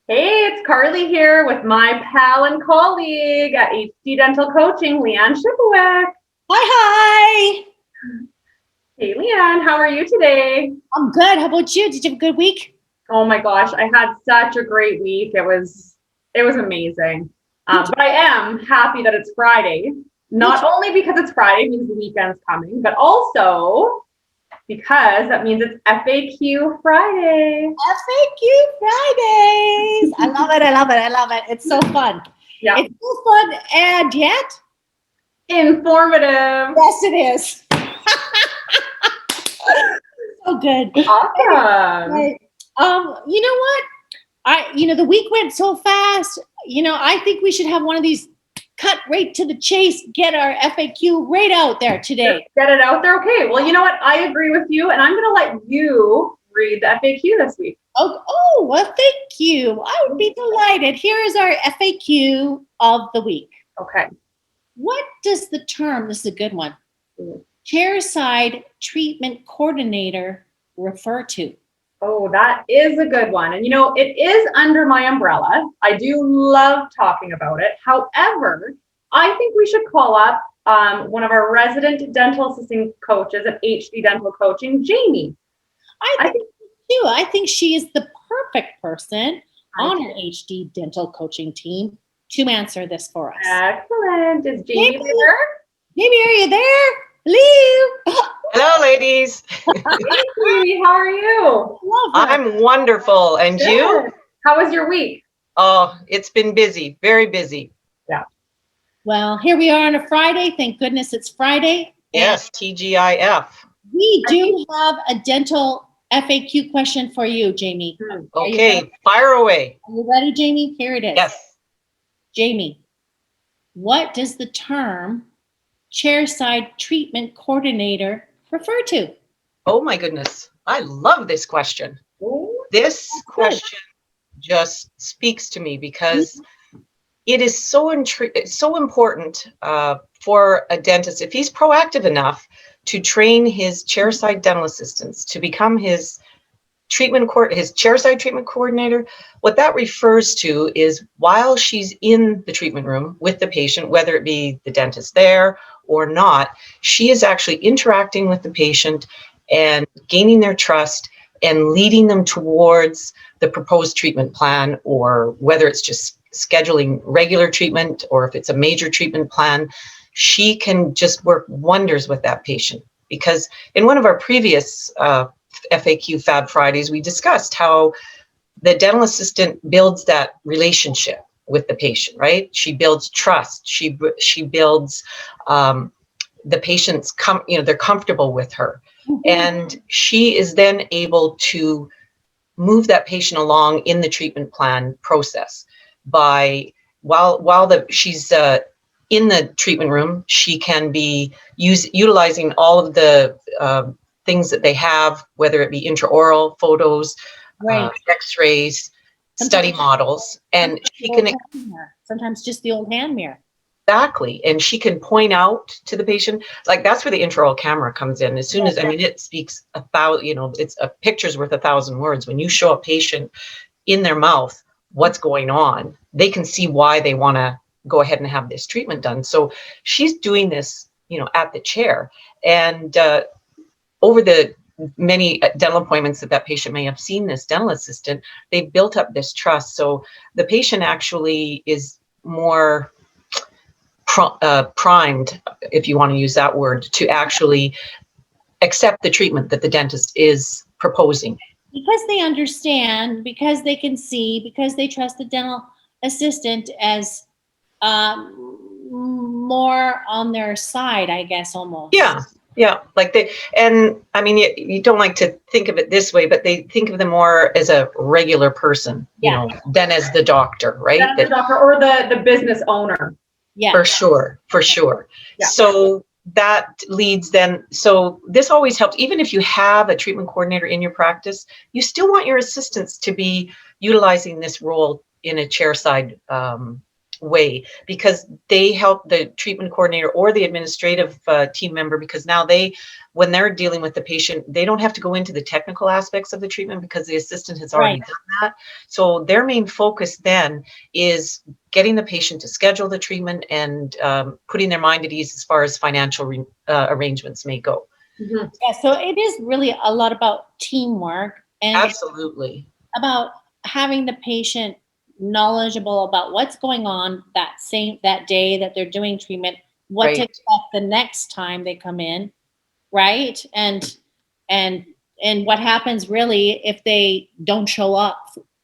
Hey, it's Carly here with my pal and colleague at HD Dental Coaching, LeeAnn Shipowick. Hi, hi. Hey, LeeAnn, how are you today? I'm good. How about you? Did you have a good week? Oh my gosh, I had such a great week. It was amazing. Me too. But I am happy that it's Friday. Me Not too. only because it's Friday means the weekend's coming, but also because that means it's FAQ Friday. FAQ Fridays. I love it. I love it. I love it. It's so fun. Yeah, It's so fun, and yet, informative. yes, it is. So good. Awesome. Right. You know what? The week went so fast. I think we should have one of these cut right to the chase, get our FAQ right out there today. Get it out there. Okay. Well, you know what? I agree with you, and I'm going to let you read the FAQ this week. Oh, well, thank you. I would be delighted. Here is our FAQ of the week. Okay. What does the term, this is a good one, Mm. chairside treatment coordinator refer to? Oh, that is a good one. And it is under my umbrella. I do love talking about it. However, I think we should call up one of our resident dental assistant coaches at HD Dental Coaching, Jamie. I think she is the perfect person on our HD dental coaching team to answer this for us. Excellent. Is Jamie Jamie? there? Jamie, are you there? Hello. Hello, ladies. Hey, Jamie, how are you? Love her. I'm wonderful. And you? Good. How was your week? Oh, it's been busy, very busy. Well, here we are on a Friday. Thank goodness it's Friday. Yes, TGIF. We do have a dental FAQ question for you, Jamie. Are you Okay, ready? fire away. Are you ready, Jamie? Here it is. Yes. Jamie, what does the term chairside treatment coordinator refer to? Oh my goodness. I love this question. Oh, This good. question just speaks to me because it is so important for a dentist, if he's proactive enough to train his chairside dental assistants to become his chairside treatment coordinator. What that refers to is while she's in the treatment room with the patient, whether it be the dentist there or not, she is actually interacting with the patient and gaining their trust and leading them towards the proposed treatment plan, or whether it's just scheduling regular treatment or if it's a major treatment plan. She can just work wonders with that patient, because in one of our previous FAQ Fab Fridays, we discussed how the dental assistant builds that relationship with the patient, right? She builds trust. She builds the patient's they're comfortable with her, and she is then able to move that patient along in the treatment plan process by while she's in the treatment room. She can be utilizing all of the things that they have, whether it be intraoral photos, Right. x-rays, study models, and she Old can hand mirror. Sometimes just the old hand mirror. exactly, and she can point out to the patient, like that's where the intraoral camera comes in. As soon as, I mean, it speaks 1,000, it's a picture's worth 1,000 words. When you show a patient in their mouth what's going on, they can see why they want to go ahead and have this treatment done. So she's doing this, at the chair, and over the many dental appointments that patient may have seen this dental assistant, they've built up this trust. So the patient actually is more primed, if you want to use that word, to actually accept the treatment that the dentist is proposing. Because they understand, because they can see, because they trust the dental assistant as more on their side, I guess, almost. Yeah, and I mean, you don't like to think of it this way, but they think of them more as a regular person, than as the doctor, right? That's the doctor or the business owner. Yeah. For sure. Yeah. So that leads then, so this always helps. Even if you have a treatment coordinator in your practice, you still want your assistants to be utilizing this role in a chairside way, because they help the treatment coordinator or the administrative team member, because now when they're dealing with the patient, they don't have to go into the technical aspects of the treatment because the assistant has already done that. So their main focus then is getting the patient to schedule the treatment and putting their mind at ease as far as financial arrangements may go. Mm-hmm. Yeah, so it is really a lot about teamwork and Absolutely. about having the patient knowledgeable about what's going on that day that they're doing treatment, what to expect the next time they come in, right? And what happens really if they don't show up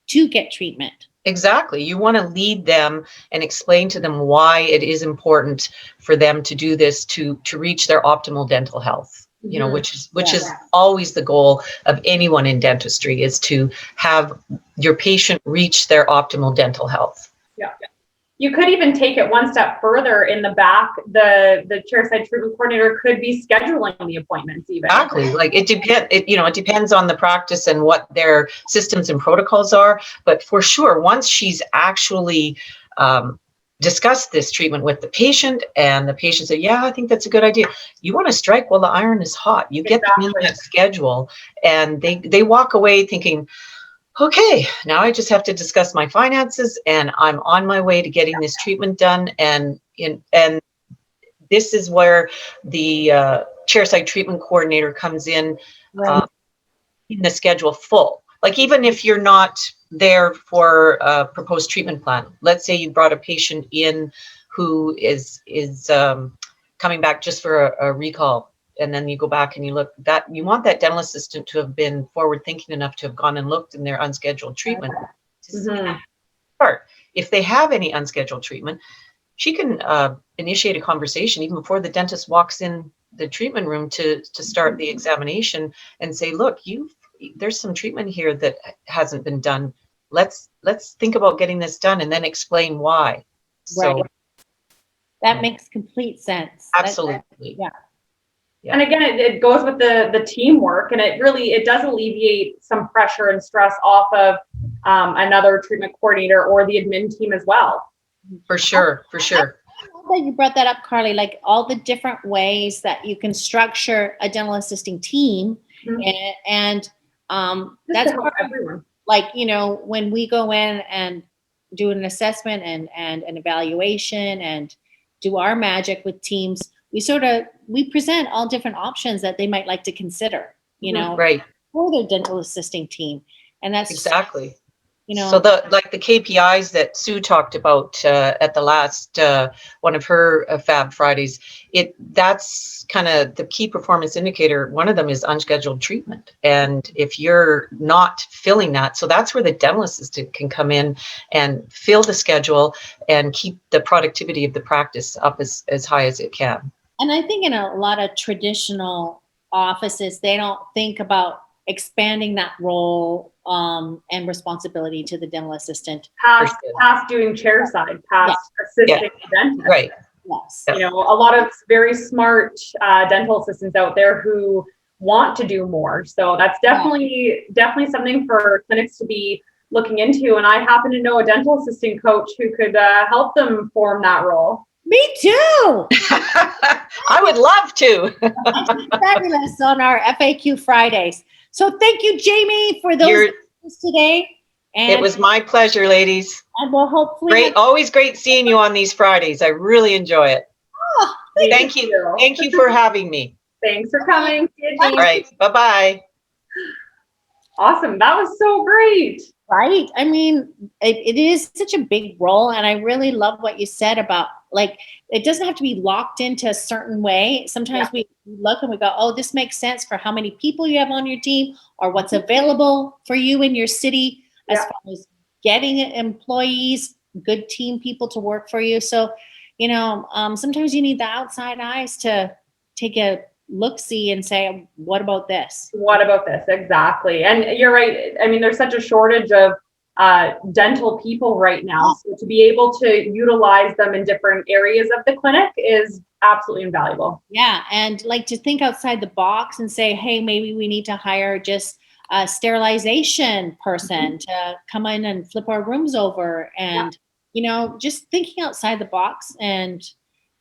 to get treatment. Exactly. You want to lead them and explain to them why it is important for them to do this to reach their optimal dental health. You know, which is always the goal of anyone in dentistry, is to have your patient reach their optimal dental health. Yeah. You could even take it one step further. In the back, the chairside treatment coordinator could be scheduling the appointments even. Exactly. Like it depends on the practice and what their systems and protocols are. But for sure, once she's actually discuss this treatment with the patient and the patient said, yeah, I think that's a good idea, you want to strike while the iron is hot. You get them in that schedule, and they walk away thinking, okay, now I just have to discuss my finances and I'm on my way to getting this treatment done. And this is where the chairside treatment coordinator comes in the schedule full. Like, even if you're not there for a proposed treatment plan, let's say you brought a patient in who is coming back just for a recall, and then you go back and you look, that you want that dental assistant to have been forward thinking enough to have gone and looked in their unscheduled treatment to see that part. If they have any unscheduled treatment, she can initiate a conversation even before the dentist walks in the treatment room to start the examination and say, look, there's some treatment here that hasn't been done. Let's think about getting this done, and then explain why. So that makes complete sense. Absolutely. Yeah. And again, it goes with the teamwork, and it does alleviate some pressure and stress off of another treatment coordinator or the admin team as well. For sure. I love that you brought that up, Carly, like all the different ways that you can structure a dental assisting team. And that's for everyone. Like, when we go in and do an assessment and an evaluation and do our magic with teams, we present all different options that they might like to consider, for their dental assisting team. And that's exactly. So the KPIs that Sue talked about at the last one of her Fab Fridays, that's kind of the key performance indicator. One of them is unscheduled treatment. And if you're not filling that, so that's where the dental assistant can come in and fill the schedule and keep the productivity of the practice up as high as it can. And I think in a lot of traditional offices, they don't think about expanding that role and responsibility to the dental assistant. Past doing chairside, assisting the dentist. Right. Yes. A lot of very smart dental assistants out there who want to do more. So that's definitely something for clinics to be looking into. And I happen to know a dental assistant coach who could help them form that role. Me too. I would love to. Fabulous on our FAQ Fridays. So thank you, Jamie, for those today. And it was my pleasure, ladies. And we'll hopefully always great seeing you on these Fridays. I really enjoy it. Oh, thank you. Thank you for having me. Thanks for coming. All right. Bye-bye. Awesome. That was so great. Right. I mean, it is such a big role. And I really love what you said about, like, it doesn't have to be locked into a certain way. Sometimes we look and we go, oh, this makes sense for how many people you have on your team or what's available for you in your city as far as getting employees, good team people to work for you. So, sometimes you need the outside eyes to take a look-see and say, what about this? What about this? Exactly. And you're right. I mean, there's such a shortage of dental people right now. So to be able to utilize them in different areas of the clinic is absolutely invaluable. Yeah. And like to think outside the box and say, hey, maybe we need to hire just a sterilization person to come in and flip our rooms over and you know, just thinking outside the box. And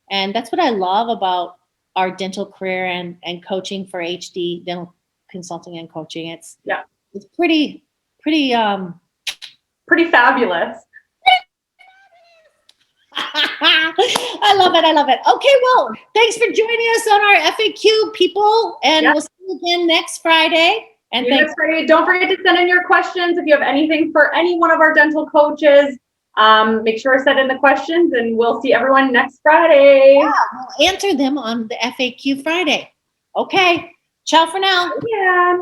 that's what I love about our dental career and coaching for HD dental consulting and coaching. It's pretty Pretty fabulous. I love it. I love it. Okay, well, thanks for joining us on our FAQ, people, and we'll see you again next Friday. And next Friday. Don't forget to send in your questions if you have anything for any one of our dental coaches. Make sure to send in the questions, and we'll see everyone next Friday. Yeah, we'll answer them on the FAQ Friday. Okay, ciao for now. Yeah.